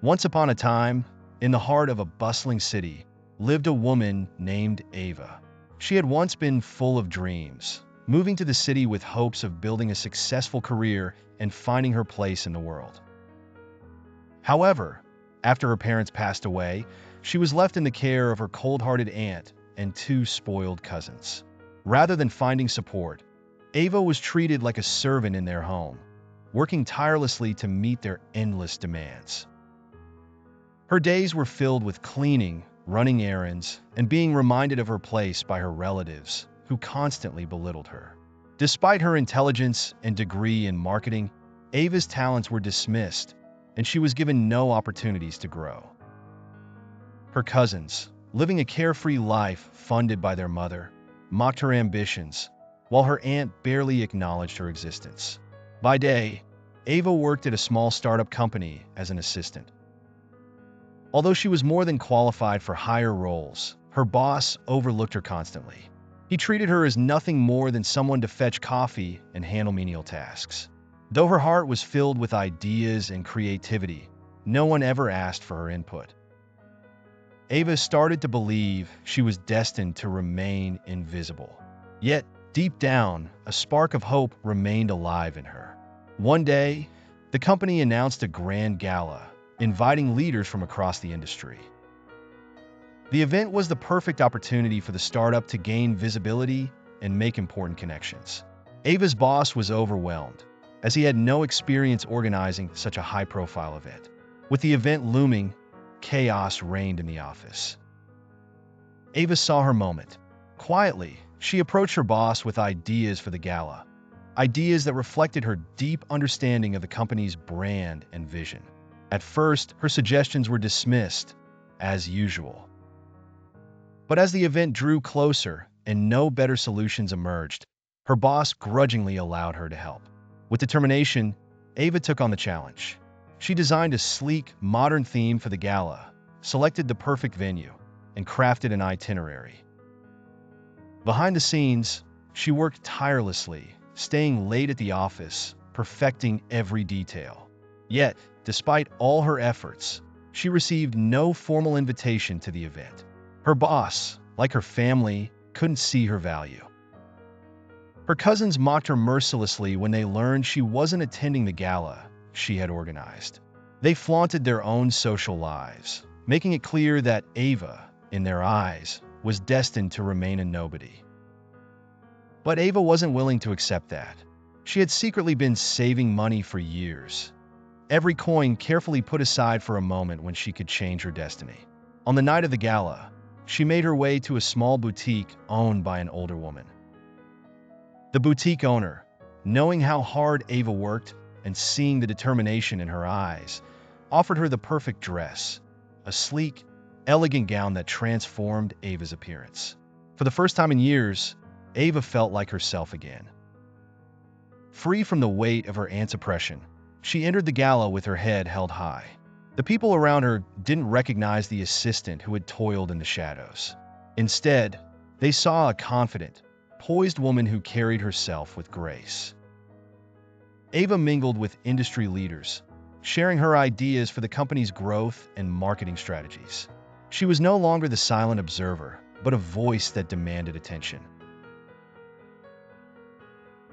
Once upon a time, in the heart of a bustling city, lived a woman named Ava. She had once been full of dreams, moving to the city with hopes of building a successful career and finding her place in the world. However, after her parents passed away, she was left in the care of her cold-hearted aunt and two spoiled cousins. Rather than finding support, Ava was treated like a servant in their home, working tirelessly to meet their endless demands. Her days were filled with cleaning, running errands, and being reminded of her place by her relatives, who constantly belittled her. Despite her intelligence and degree in marketing, Ava's talents were dismissed, and she was given no opportunities to grow. Her cousins, living a carefree life funded by their mother, mocked her ambitions, while her aunt barely acknowledged her existence. By day, Ava worked at a small startup company as an assistant. Although she was more than qualified for higher roles, her boss overlooked her constantly. He treated her as nothing more than someone to fetch coffee and handle menial tasks. Though her heart was filled with ideas and creativity, no one ever asked for her input. Ava started to believe she was destined to remain invisible. Yet, deep down, a spark of hope remained alive in her. One day, the company announced a grand gala, inviting leaders from across the industry. The event was the perfect opportunity for the startup to gain visibility and make important connections. Ava's boss was overwhelmed, as he had no experience organizing such a high-profile event. With the event looming, chaos reigned in the office. Ava saw her moment. Quietly, she approached her boss with ideas for the gala, ideas that reflected her deep understanding of the company's brand and vision. At first, her suggestions were dismissed, as usual. But as the event drew closer and no better solutions emerged, her boss grudgingly allowed her to help. With determination, Ava took on the challenge. She designed a sleek, modern theme for the gala, selected the perfect venue, and crafted an itinerary. Behind the scenes, she worked tirelessly, staying late at the office, perfecting every detail. Yet, despite all her efforts, she received no formal invitation to the event. Her boss, like her family, couldn't see her value. Her cousins mocked her mercilessly when they learned she wasn't attending the gala she had organized. They flaunted their own social lives, making it clear that Ava, in their eyes, was destined to remain a nobody. But Ava wasn't willing to accept that. She had secretly been saving money for years, every coin carefully put aside for a moment when she could change her destiny. On the night of the gala, she made her way to a small boutique owned by an older woman. The boutique owner, knowing how hard Ava worked and seeing the determination in her eyes, offered her the perfect dress, a sleek, elegant gown that transformed Ava's appearance. For the first time in years, Ava felt like herself again. Free from the weight of her aunt's oppression, she entered the gala with her head held high. The people around her didn't recognize the assistant who had toiled in the shadows. Instead, they saw a confident, poised woman who carried herself with grace. Ava mingled with industry leaders, sharing her ideas for the company's growth and marketing strategies. She was no longer the silent observer, but a voice that demanded attention.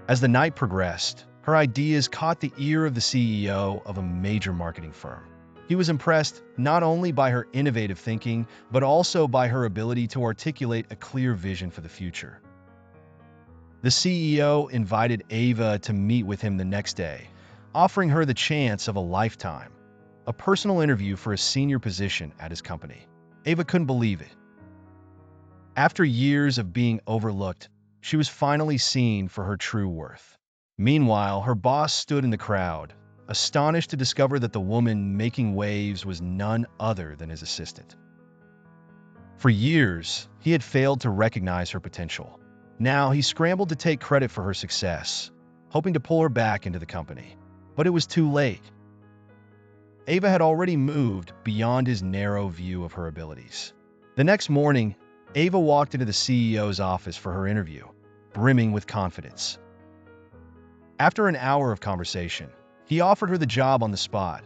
As the night progressed, her ideas caught the ear of the CEO of a major marketing firm. He was impressed not only by her innovative thinking, but also by her ability to articulate a clear vision for the future. The CEO invited Ava to meet with him the next day, offering her the chance of a lifetime, a personal interview for a senior position at his company. Ava couldn't believe it. After years of being overlooked, she was finally seen for her true worth. Meanwhile, her boss stood in the crowd, astonished to discover that the woman making waves was none other than his assistant. For years, he had failed to recognize her potential. Now he scrambled to take credit for her success, hoping to pull her back into the company. But it was too late. Ava had already moved beyond his narrow view of her abilities. The next morning, Ava walked into the CEO's office for her interview, brimming with confidence. After an hour of conversation, he offered her the job on the spot,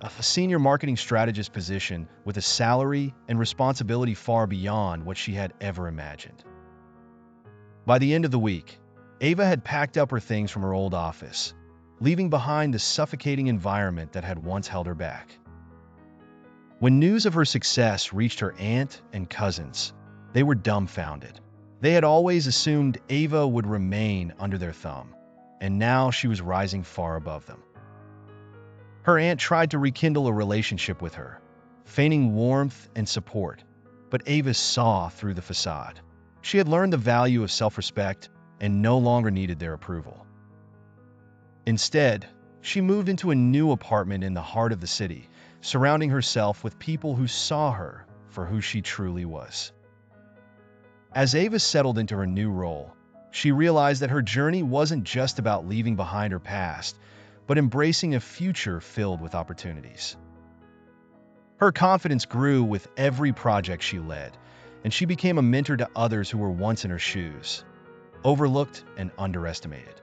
a senior marketing strategist position with a salary and responsibility far beyond what she had ever imagined. By the end of the week, Ava had packed up her things from her old office, leaving behind the suffocating environment that had once held her back. When news of her success reached her aunt and cousins, they were dumbfounded. They had always assumed Ava would remain under their thumb, and now she was rising far above them. Her aunt tried to rekindle a relationship with her, feigning warmth and support, but Ava saw through the facade. She had learned the value of self-respect and no longer needed their approval. Instead, she moved into a new apartment in the heart of the city, surrounding herself with people who saw her for who she truly was. As Ava settled into her new role, she realized that her journey wasn't just about leaving behind her past, but embracing a future filled with opportunities. Her confidence grew with every project she led, and she became a mentor to others who were once in her shoes, overlooked and underestimated.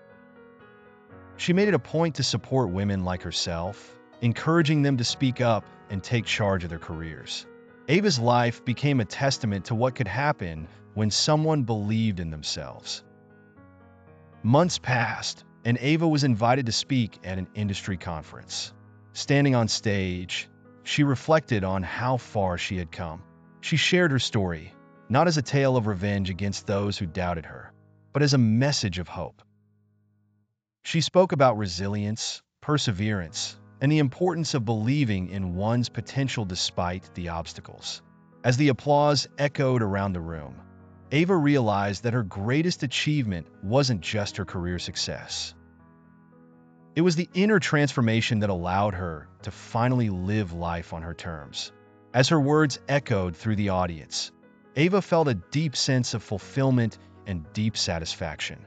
She made it a point to support women like herself, encouraging them to speak up and take charge of their careers. Ava's life became a testament to what could happen when someone believed in themselves. Months passed, and Ava was invited to speak at an industry conference. Standing on stage, she reflected on how far she had come. She shared her story, not as a tale of revenge against those who doubted her, but as a message of hope. She spoke about resilience, perseverance, and the importance of believing in one's potential despite the obstacles. As the applause echoed around the room, Ava realized that her greatest achievement wasn't just her career success. It was the inner transformation that allowed her to finally live life on her terms. As her words echoed through the audience, Ava felt a deep sense of fulfillment and deep satisfaction.